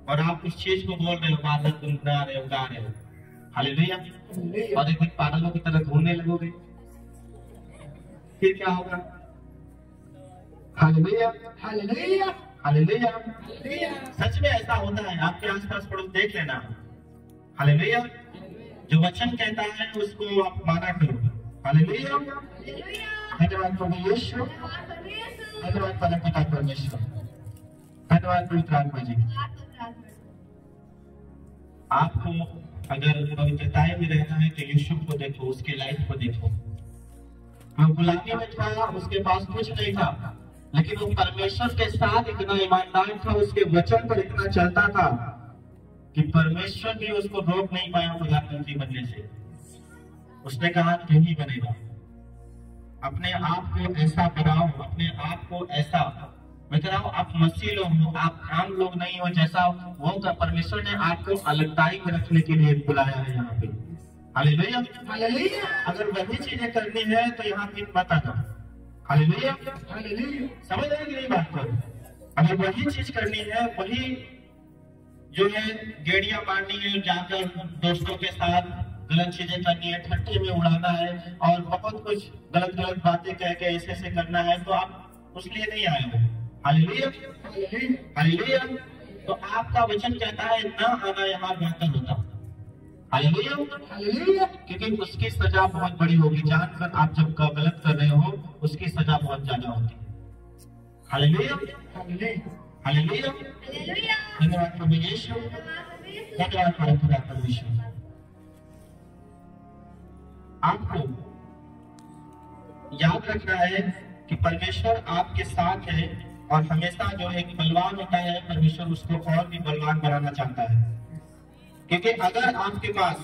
और आप उस चीज को बोल रहे हो, बादल गुनगुना रहे हो, गा रहे हो। हालेलुया। और एक दिन पागलों की तरह घूमने लगोगे, फिर क्या होगा? Hallelujah, hallelujah, hallelujah. हालेलुया, सच में ऐसा होता है, आपके आसपास पड़ोस देख लेना। हालेलुया। जो वचन कहता है उसको आप माना करो। हालेलुया। धन्यवाद प्रभु यीशु, धन्यवाद परम पिता परमेश्वर, धन्यवाद पवित्र आत्मा जी। आपको अगर पवित्रताएं में रहना है तो यीशु को देखो, उसकी लाइफ को देखो। वो गुलामी में था, उसके पास कुछ नहीं था, लेकिन वो परमेश्वर के साथ इतना ईमानदार था, उसके वचन पर इतना चलता था कि परमेश्वर भी उसको रोक नहीं पाया प्रधानमंत्री बनने से। उसने कहा क्यों ही बनेगा। अपने आप को ऐसा बनाओ, अपने आप को ऐसा, मैं कह रहा हूं आप मसीह लोग हो, आप आम लोग नहीं हो। जैसा वो परमेश्वर ने आपको अलगताई में रखने के लिए बुलाया है यहाँ पे। हालेलुया, हालेलुया, अगर वही चीजें करनी है तो यहाँ पे मत आना। हालेलुया, हालेलुया, समझ रहे कि नहीं बात को? अगर वही चीज करनी है, वही जो है गेड़ियां मारनी है, जाकर दोस्तों के साथ गलत चीजें करनी है, ठट्टे में उड़ाना है और बहुत कुछ गलत गलत बातें कह के ऐसे ऐसे करना है, तो आप उसलिए नहीं आए हो। Hallelujah, hallelujah. तो आपका वचन कहता है ना आना यहाँ बेहतर होता। हालेलुया, हालेलुया, क्योंकि उसकी सजा बहुत बड़ी होगी। जानकर आप जब गलत कर रहे हो उसकी सजा बहुत ज्यादा होती है। Hallelujah, hallelujah, hallelujah. धन्यवाद प्रभु यीशु, धन्यवाद परम पिता परमेश्वर। आपको याद रखना है कि परमेश्वर आपके साथ है और हमेशा जो एक बलवान होता है, परमेश्वर उसको और भी बलवान बनाना चाहता है। क्योंकि अगर आपके पास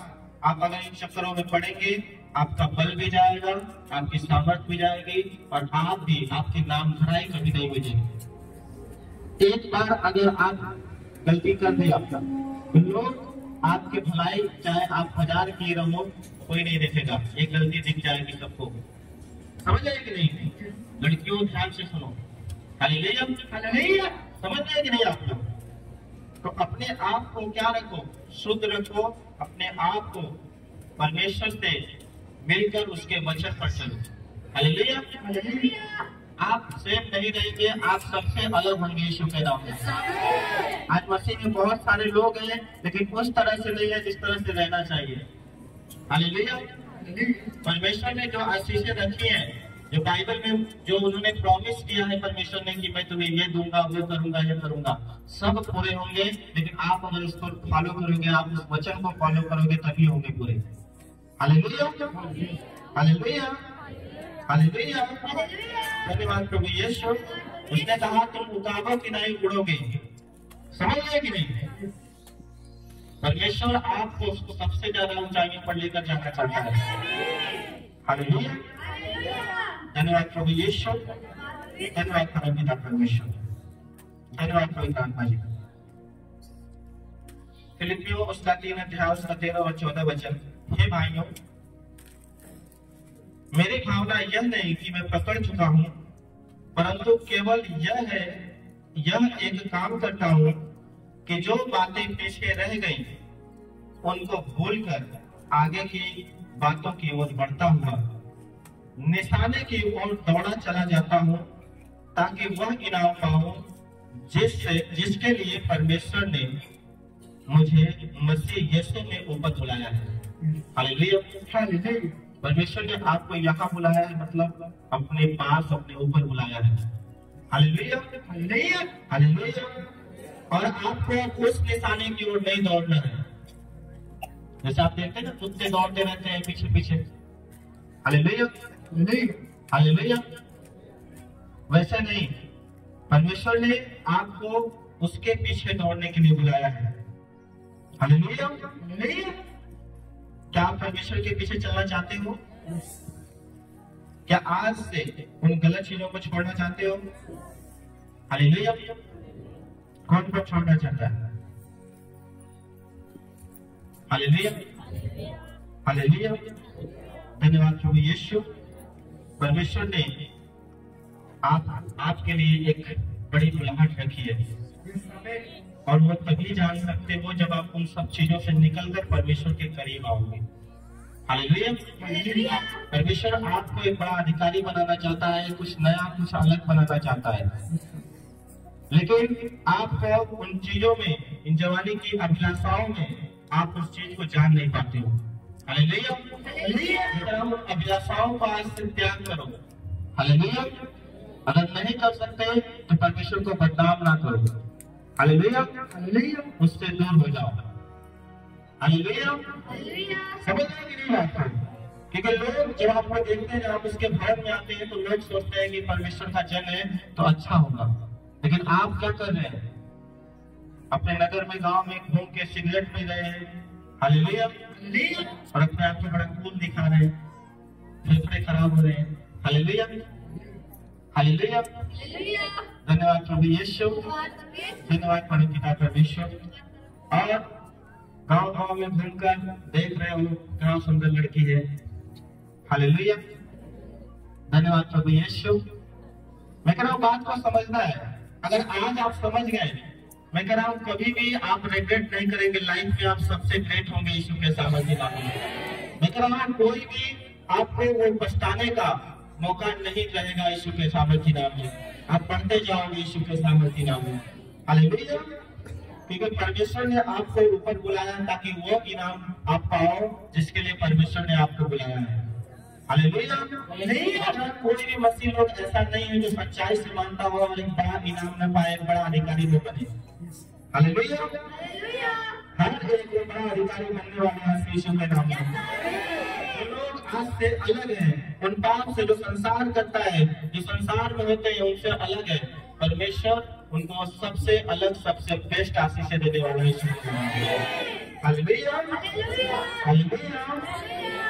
आप अगर इन चक्करों में पड़ेंगे, आपका बल भी जाएगा, आपकी सामर्थ भी जाएगी और आप भी, आपकी नाम धराई कभी नहीं बजेगी। एक बार अगर आप गलती कर दिया, लोग आपके भलाई, चाहे आप 1000 की रहो, कोई नहीं देखेगा, एक गलती दिख जाएगी सबको। समझ रहे कि नहीं? लड़कियों ध्यान से सुनो। हालेलुया, हालेलुया, समझ रहे कि नहीं आप लोग? तो अपने आप को क्या रखो? शुद्ध रखो अपने आप को, परमेश्वर से मिलकर उसके वचन पर चलो। हालेलुया, हालेलुया, आप सेम नहीं रहेंगे, आप सबसे अलग होंगे यीशु के नाम में। आज मसीह में बहुत सारे लोग हैं, लेकिन उस तरह से नहीं है जिस तरह से रहना चाहिए। हालेलुया। परमेश्वर ने जो आशीषें रखी हैं, जो बाइबल में जो उन्होंने प्रॉमिस किया है परमेश्वर ने कि मैं तुम्हें ये दूंगा, वो करूंगा, ये करूंगा, सब पूरे होंगे। लेकिन आप अगर उसको फॉलो करोगे, आप उस वचन को फॉलो करोगे, तभी होंगे पूरे। Hallelujah, hallelujah, hallelujah. धन्यवाद प्रभु यीशु। उसने कहा तुम उकाबों की नहीं उड़ोगे। समझ रहे कि नहीं? परमेश्वर आपको सबसे ज्यादा ऊंचाइयों पर लेकर जाना चाहता है। हालेलुया, धन्यवाद प्रभु यीशु, धन्यवाद परम पिता परमेश्वर, धन्यवाद पवित्र आत्मा जी। फिलिपियों उसका 3 अध्याय उसका 13 और 14 वचन। हे भाइयों, मेरी भावना यह नहीं कि मैं पकड़ चुका हूं, परंतु केवल यह एक काम करता हूं कि जो बातें पीछे रह गई उनको भूलकर आगे की बातों की ओर बढ़ता हुआ निशाने की ओर दौड़ा चला जाता हूं, ताकि वह इनाम पाऊं जिसके लिए परमेश्वर ने मुझे मसीह यीशु में ऊपर बुलाया है। हालेलुया, हालेलुया, परमेश्वर ने आपको यहाँ बुलाया है, मतलब अपने पास, अपने ऊपर बुलाया है। Hallelujah, hallelujah, hallelujah. और आपको उस निशाने की ओर नहीं दौड़ना है। जैसे आप देखते हैं ना, कुत्ते दौड़ते रहते हैं पीछे पीछे। Hallelujah, hallelujah. वैसे नहीं, परमेश्वर ने आपको उसके पीछे दौड़ने के लिए बुलाया है। हालेलुया, हालेलुया, क्या आप परमेश्वर के पीछे चलना चाहते हो? क्या आज से उन गलत चीजों को छोड़ना चाहते हो? हालेलुया। कौन कौन छोड़ना चाहता है? Hallelujah, hallelujah. धन्यवाद प्रभु यीशु। परमेश्वर ने आपके लिए एक बड़ी बुलाहट रखी है और वो तभी जान सकते हो जब आप उन सब चीजों से निकलकर परमेश्वर के करीब आओगे। हालेलुया। परमेश्वर आपको एक बड़ा अधिकारी बनाना चाहता है, कुछ नया कुछ अलग बनाना चाहता है, लेकिन आप उन चीजों में, इन जवानी की अभिलाषाओं में आप उस चीज को जान नहीं पाते हो। हालेलुया। अभिलाषाओं को आज से त्याग करो। हालेलुया। अगर नहीं कर सकते तो परमेश्वर को बदनाम ना करो। हालेलुया। उससे दूर हो जाओ। हालेलुया। समझ रहे कि नहीं बात को? क्योंकि लोग जब आपको देखते हैं, जब आप उसके भवन में आते हैं, तो लोग सोचते हैं कि परमेश्वर का जन है तो अच्छा होगा, लेकिन आप क्या कर रहे हैं? अपने नगर में, गांव में घूम के सिगरेट पी रहे हैं। हालेलुया। और अपने आप को बड़ा कूल दिखा रहे हैं, फेफड़े खराब हो रहे हैं। हालेलुया। हालेलुया। धन्यवाद प्रभु यीशु, धन्यवाद प्रभु पिता परमेश्वर। और गांव गांव में घूमकर देख रहे हो कितना सुंदर लड़की है। हालेलुया। धन्यवाद प्रभु यीशु। मैं कह रहा हूँ बात को समझना है। अगर आज आप समझ गए, मैं कह रहा हूँ कभी भी आप रिग्रेट नहीं करेंगे लाइफ में, आप सबसे ग्रेट होंगे यीशु के सामर्थ्य नाम में। मैं कह रहा हूँ कोई भी आपको वो पछताने का मौका नहीं रहेगा यीशु के सामर्थ्य नाम में। आप पढ़ते जाओगे यीशु के सामर्थ्य नाम में। हालेलुया। क्योंकि परमेश्वर ने आपको ऊपर बुलाया ताकि वो इनाम आप पाओ जिसके लिए परमेश्वर ने आपको बुलाया है। हालेलुया। कोई भी मसीह लोग ऐसा नहीं है जो सच्चाई से मानता हो और एक बड़ा इनाम न पाए, बड़ा अधिकारी न बने। हालेलुया। हर एक को बड़ा अधिकारी बनने वाला है यीशु के नाम में। लोग आज से अलग हैं, उन पाप से जो संसार करता है, जो संसार में होते हैं उनसे अलग है। परमेश्वर उनको सबसे अलग, सबसे बेस्ट आशीष देने वाला है। हालेलुया। हालेलुया।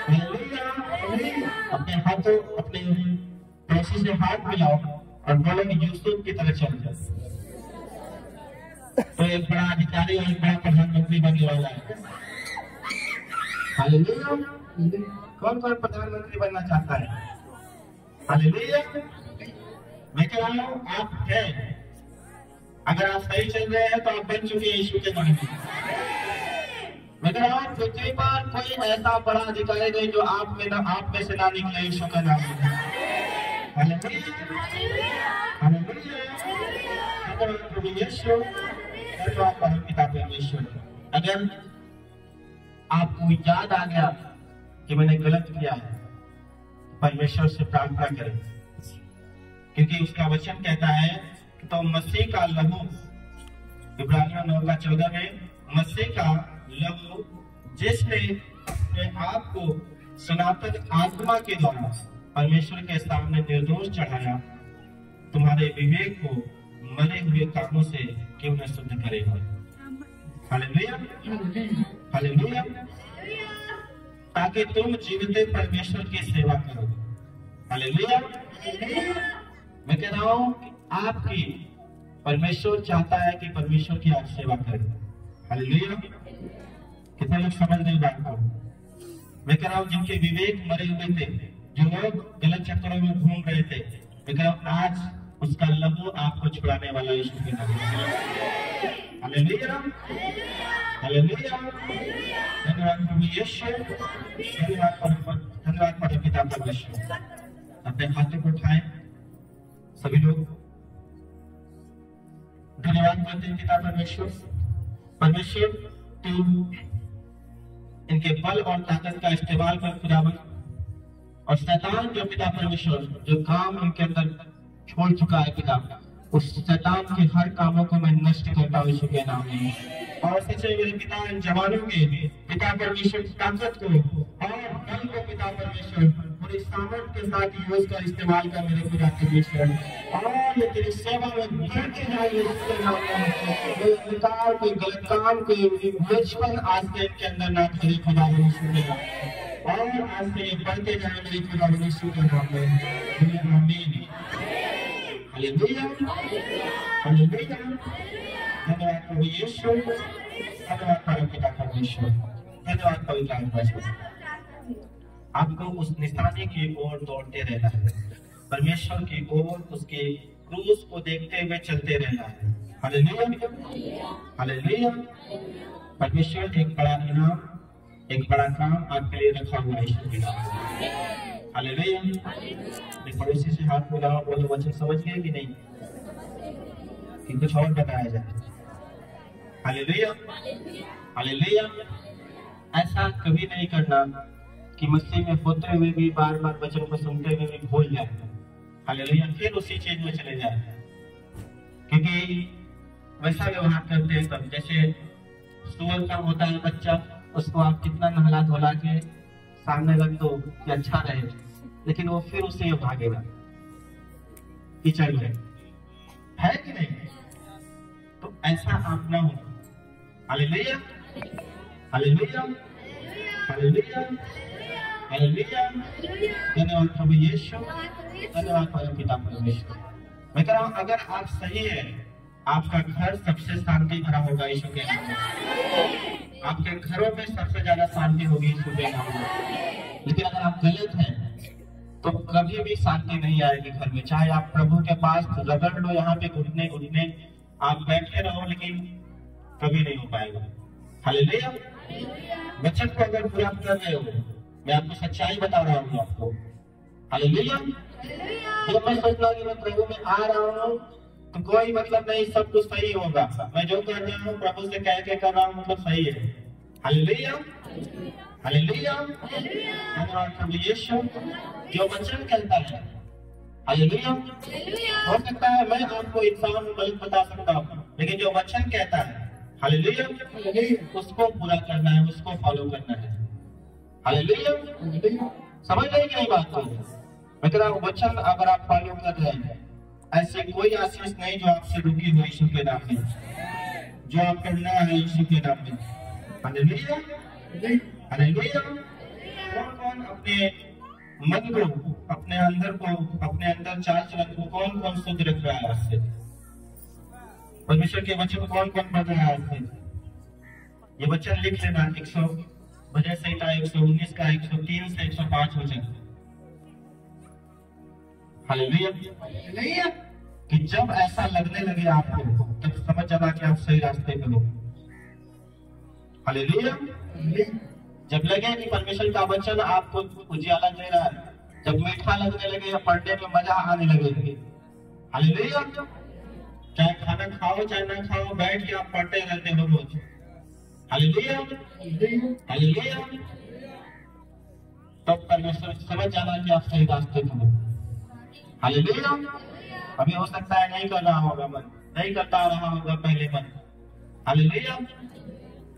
हालेलुया। अपने हाथों, अपने पड़ोसी से हाथ मिलाओ और बोलो कि यूसुफ की तरह चल जाए तो एक बड़ा अधिकारी और एक बड़ा प्रधानमंत्री बनने वाला है। हालेलुया। कौन कौन प्रधानमंत्री बनना चाहता है? हालेलुया। मैं कह रहा हूँ आप हैं, अगर आप सही चल रहे हैं तो आप बन चुके हैं यीशु के नाम में। मैं कह रहा हूँ पृथ्वी पर कोई ऐसा बड़ा अधिकारी नहीं जो आप में से ना निकले यीशु के नाम में। हालेलुया। हालेलुया। प्रभु यीशु, धन्यवाद पिता परमेश्वर। अगर आपको याद आ गया कि मैंने गलत किया है, परमेश्वर से प्रार्थना करें, क्योंकि उसका वचन कहता है कि तो मसीह का लहू, इब्रानियों 9:14 में, मसीह का लहू जिसने अपने आप को सनातन आत्मा के द्वारा परमेश्वर के सामने निर्दोष चढ़ाया, तुम्हारे विवेक को मरे हुए कामों से क्यों न शुद्ध करेगा। हालेलुया। हालेलुया। ताकि तुम जीवित परमेश्वर की सेवा करो। हालेलुया। मैं कह रहा हूं कि आपकी परमेश्वर चाहता है कि परमेश्वर की आप सेवा करें। हालेलुया। कितने लोग समझ रहे बात को? मैं कह रहा हूं जिनके विवेक मरे हुए थे, जो लोग गलत चक्करों में घूम रहे थे, मैं कह रहा हूं आज उसका लहू आपको छुड़ाने वाला यीशु के नाम में। हालेलुया। हालेलुया। धन्यवाद प्रभु यीशु, धन्यवाद प्रभु पिता परमेश्वर। अपने हाथों को उठाएं सभी लोग, धन्यवाद करते हैं पिता परमेश्वर। परमेश्वर तू इनके बल और ताकत का इस्तेमाल कर खुदावन, और शैतान जो पिता परमेश्वर जो काम इनके अंदर छोड़ चुका है पिता, उस शैतान के हर कामों को मैं नष्ट करता हूँ यीशु के नाम में। और सच्चे मेरे पिता इन जवानों के पिता परमेश्वर ताकत को और बल को पिता परमेश्वर पूरी सामर्थ के साथ यूज कर इस्तेमाल कर मेरे पिता परमेश्वर, और ये तेरी सेवा में बढ़ते जाए यीशु के नाम में। कोई अधिकार, कोई गलत काम, कोई बचपन आज से इनके अंदर ना करे खुदा यीशु के नाम में, और आज से ये बढ़ते जाए मेरे खुदा यीशु के नाम में। आमीन। हालेलुया। हालेलुया। धन्यवाद प्रभु यीशु, धन्यवाद प्रभु पिता परमेश्वर, धन्यवाद पवित्र आत्मा। आपको उस निशाने की ओर दौड़ते रहना है, परमेश्वर की ओर, उसके क्रूस को देखते हुए चलते रहना है। हालेलुया। हालेलुया। परमेश्वर एक बड़ा इनाम, एक बड़ा काम आपके लिए रखा हुआ है ईश्वर के नाम। हालेलुया। एक पड़ोसी से हाथ मिलाओ, बोलो वचन समझ गए कि नहीं, कि कुछ और बताया जाए। Hallelujah, hallelujah. ऐसा कभी नहीं करना कि मसीह में होते हुए भी बार बार वचन को सुनते हुए भी भूल जाए। हालेलुया, फिर उसी चीज में चले जाए, क्योंकि वैसा व्यवहार करते हैं तब जैसे सुअर का होता है बच्चा, उसको आप कितना नहला धोला के सामने रख दो कि अच्छा रहे, लेकिन वो फिर उसे भागेगा कीचड़ में, है कि नहीं? तो ऐसा आप ना हो। Hallelujah, hallelujah, hallelujah, hallelujah. धन्यवाद प्रभु यीशु, धन्यवाद परम पिता परमेश्वर। मैं कह रहा हूं अगर आप सही है, आपका घर सबसे शांति भरा होगा यीशु के नाम में। आपके घरों में सबसे ज्यादा शांति होगी यीशु के नाम में। लेकिन अगर आप गलत हैं तो कभी भी शांति नहीं आएगी घर में। चाहे आप प्रभु के पास रगड़ लो, यहाँ पे घुटने घुटने आप बैठे रहो, लेकिन कभी नहीं हो पाएगा। हालेलुया। वचन को अगर पूरा कर रहे हो, मैं आपको सच्चाई बता रहा हूँ आपको। हालेलुया। जब मैं सोचता कि मैं प्रभु में आ रहा हूँ तो कोई मतलब नहीं, सब कुछ सही होगा, मैं जो कर रहा हूँ प्रभु से कह के कर रहा हूँ मतलब सही है। हालेलुया, हालेलुया, धन्यवाद प्रभु यीशु। जो वचन कहता है, हालेलुया। हो सकता है मैं आपको इंसान गलत बता सकता हूँ, लेकिन जो वचन कहता है, हालेलुया, उसको पूरा करना है, उसको फॉलो करना है। हालेलुया, समझ रहे कि नहीं बात को? मैं कह रहा हूँ वचन अगर आप फॉलो कर रहे हैं, ऐसी कोई आशीष नहीं जो आपसे रुकी हुई यीशु के नाम में, जो आप करना है यीशु के नाम में। Hallelujah, hallelujah. कौन कौन अपने मन को, अपने अंदर को, अपने अंदर चाल चलन को कौन कौन शुद्ध रख रहा है आज से? परमेश्वर के वचन कौन कौन पढ़ रहा है आज से? ये वचन लिख लेना। 100 भजन संहिता 119 का 103 से 105 वचन। हालेलुया। कि जब ऐसा लगने लगे आपको, तब समझ जाना कि आप सही रास्ते पे हो। हालेलुया। जब लगे कि परमेश्वर का वचन आपको उजियाला दे रहा है, जब मीठा लगने लगे, पढ़ने में मजा आने लगे। हालेलुया। चाहे खाना खाओ चाहे ना खाओ, बैठ के आप पढ़ते रहते हो रोज। Hallelujah, hallelujah. तब परमेश्वर समझ जाना कि आप सही रास्ते पे हो। हालेलुया। अभी हो सकता है नहीं कर रहा होगा मन, नहीं करता रहा होगा पहले मन। Hallelujah,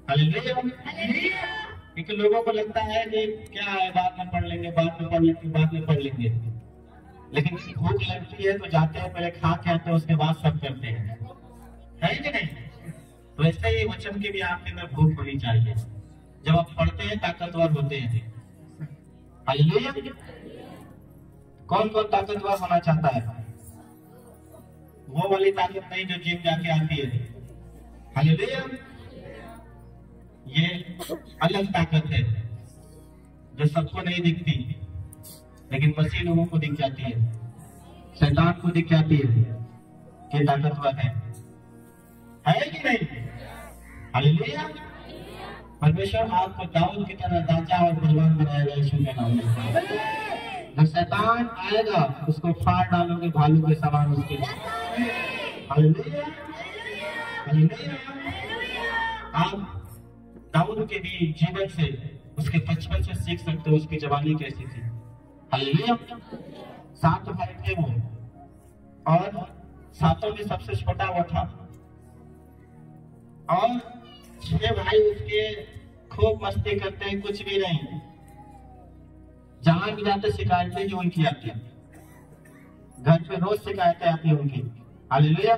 hallelujah. क्योंकि लोगों को लगता है कि क्या है, बाद में पढ़ लेंगे, बाद में पढ़ लेंगे, बाद में पढ़ लेंगे। लेकिन भूख लगती है तो जाते हैं, पहले खा के आते हैं, उसके बाद सब करते हैं, है कि नहीं? तो ऐसे ही वचन की भी आपके अंदर भूख होनी चाहिए। जब आप पढ़ते हैं ताकतवर होते हैं। हालेलुया। कौन कौन ताकतवर होना चाहता है? वो वाली ताकत नहीं जो जिम जाके आती है। हालेलुया। ये अलग ताकत है जो सबको नहीं दिखती, लेकिन मसीह लोगों को दिख जाती है, शैतान को दिख जाती है कि ताकतवर है कि नहीं? हालेलुया। परमेश्वर आपको दाऊद की तरह राजा और बलवान बनाएगा यीशु के नाम में। जब शैतान आएगा उसको फाड़ डालोगे भालू के समान उसके। Hallelujah, hallelujah. आप दाऊद के भी जीवन से, उसके बचपन से सीख सकते हो उसकी जवानी कैसी थी। हालेलुया। 7 भाई थे वो, और 7 में सबसे छोटा वो था, और 6 भाई उसके खूब मस्ती करते हैं, कुछ भी नहीं, जहां भी जाते शिकायतें जो उनकी आती है, घर पे रोज शिकायतें आती है उनकी। हालेलुया।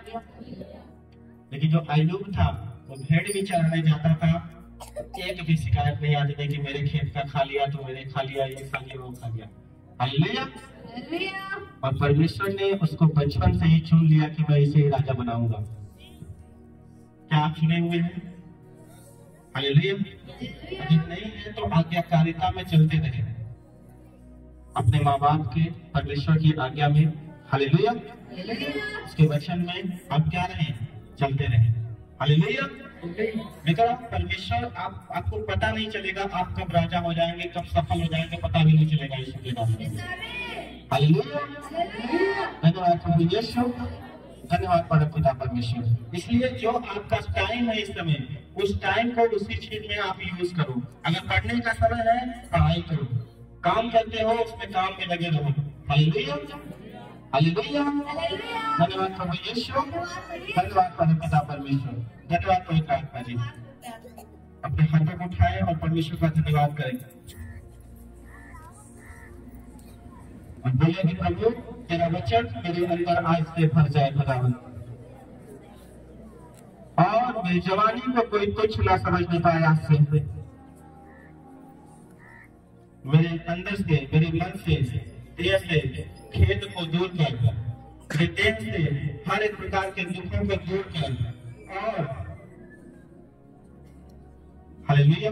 लेकिन जो अय्यूब था वो भेड़ भी चराने जाता था, एक भी शिकायत नहीं आती थी कि मेरे खेत का खा लिया तो मैंने खा लिया, ये खा लिया वो खा लिया। हालेलुया। और परमेश्वर ने उसको बचपन से ही चुन लिया कि मैं इसे राजा बनाऊंगा। क्या आप चुने हुए हैं? हालेलुया। अगर नहीं है तो आज्ञाकारिता में चलते रहे, अपने माँ बाप के, परमेश्वर की आज्ञा में। हालेलुया। उसके वचन में आप क्या रहे? चलते रहे। हालेलुया। लेकिन परमेश्वर आपको पता नहीं चलेगा आप कब राजा हो जाएंगे, कब सफल हो जाएंगे, पता भी नहीं चलेगा इस में। हालेलुया, धन्यवाद प्रभु यीशु, धन्यवाद पिता परमेश्वर। इसलिए जो आपका टाइम है इस समय, उस टाइम को उसी चीज में आप यूज करो। अगर पढ़ने का समय है पढ़ाई करो, काम करते हो उसमें काम में लगे रहो। हालेलुया, हालेलुया, धन्यवाद प्रभु यीशु, धन्यवाद पिता परमेश्वर, धन्यवाद पवित्र आत्मा जी। अपने हाथों को उठाएं और परमेश्वर का धन्यवाद करें और बोले कि प्रभु तेरा वचन मेरे अंदर आज से भर जाए खुदावन, और मेरी जवानी को कोई तुच्छ ना समझने पाए। आज से मेरे अंदर से, मेरे मन से, देह से खेद को दूर कर, मेरे देह से हर एक प्रकार के दुखों को दूर कर, और हालेलुया,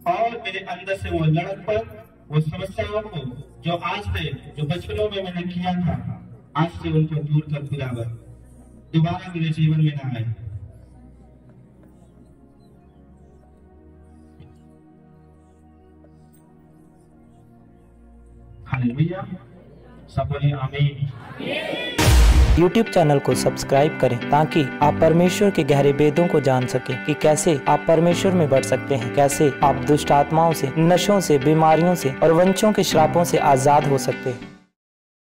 और मेरे अंदर से वो लड़कपन, वो समस्याओं को जो आज से, जो बचपनों में मैंने किया था, आज से उनको दूर कर खुदावन, दोबारा मेरे जीवन में ना आए। हालेलुया, सब बोले आमीन। YouTube चैनल को सब्सक्राइब करें ताकि आप परमेश्वर के गहरे वेदों को जान सकें कि कैसे आप परमेश्वर में बढ़ सकते हैं, कैसे आप दुष्ट आत्माओं से, नशों से, बीमारियों से और वंशों के श्रापों से आजाद हो सकते हैं।